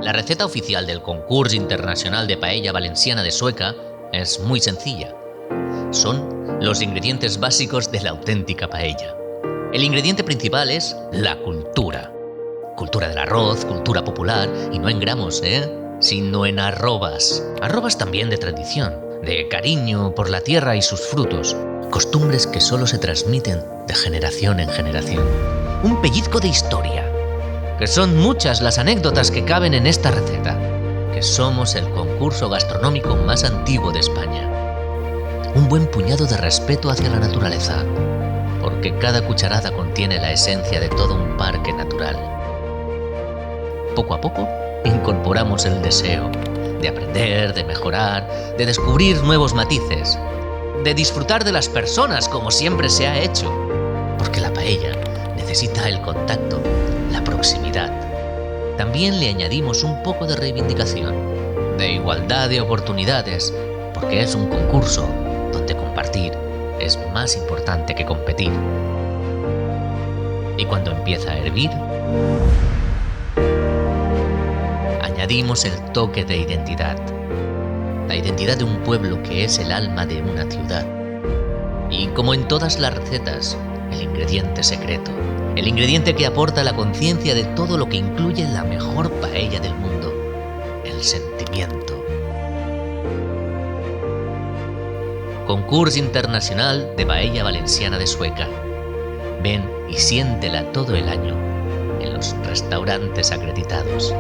La receta oficial del Concurs Internacional de Paella Valenciana de Sueca es muy sencilla. Son los ingredientes básicos de la auténtica paella. El ingrediente principal es la cultura. Cultura del arroz, cultura popular, y no en gramos, sino en arrobas. Arrobas también de tradición, de cariño por la tierra y sus frutos. Costumbres que solo se transmiten de generación en generación. Un pellizco de historia, que son muchas las anécdotas que caben en esta receta, que somos el concurso gastronómico más antiguo de España. Un buen puñado de respeto hacia la naturaleza, porque cada cucharada contiene la esencia de todo un parque natural. Poco a poco incorporamos el deseo de aprender, de mejorar, de descubrir nuevos matices, de disfrutar de las personas como siempre se ha hecho, porque la paella necesita el contacto, la proximidad. También le añadimos un poco de reivindicación, de igualdad de oportunidades, porque es un concurso donde compartir es más importante que competir. Y cuando empieza a hervir, añadimos el toque de identidad. La identidad de un pueblo que es el alma de una ciudad. Y como en todas las recetas, el ingrediente secreto. El ingrediente que aporta la conciencia de todo lo que incluye la mejor paella del mundo. El sentimiento. Concurs Internacional de Paella Valenciana de Sueca. Ven y siéntela todo el año en los restaurantes acreditados.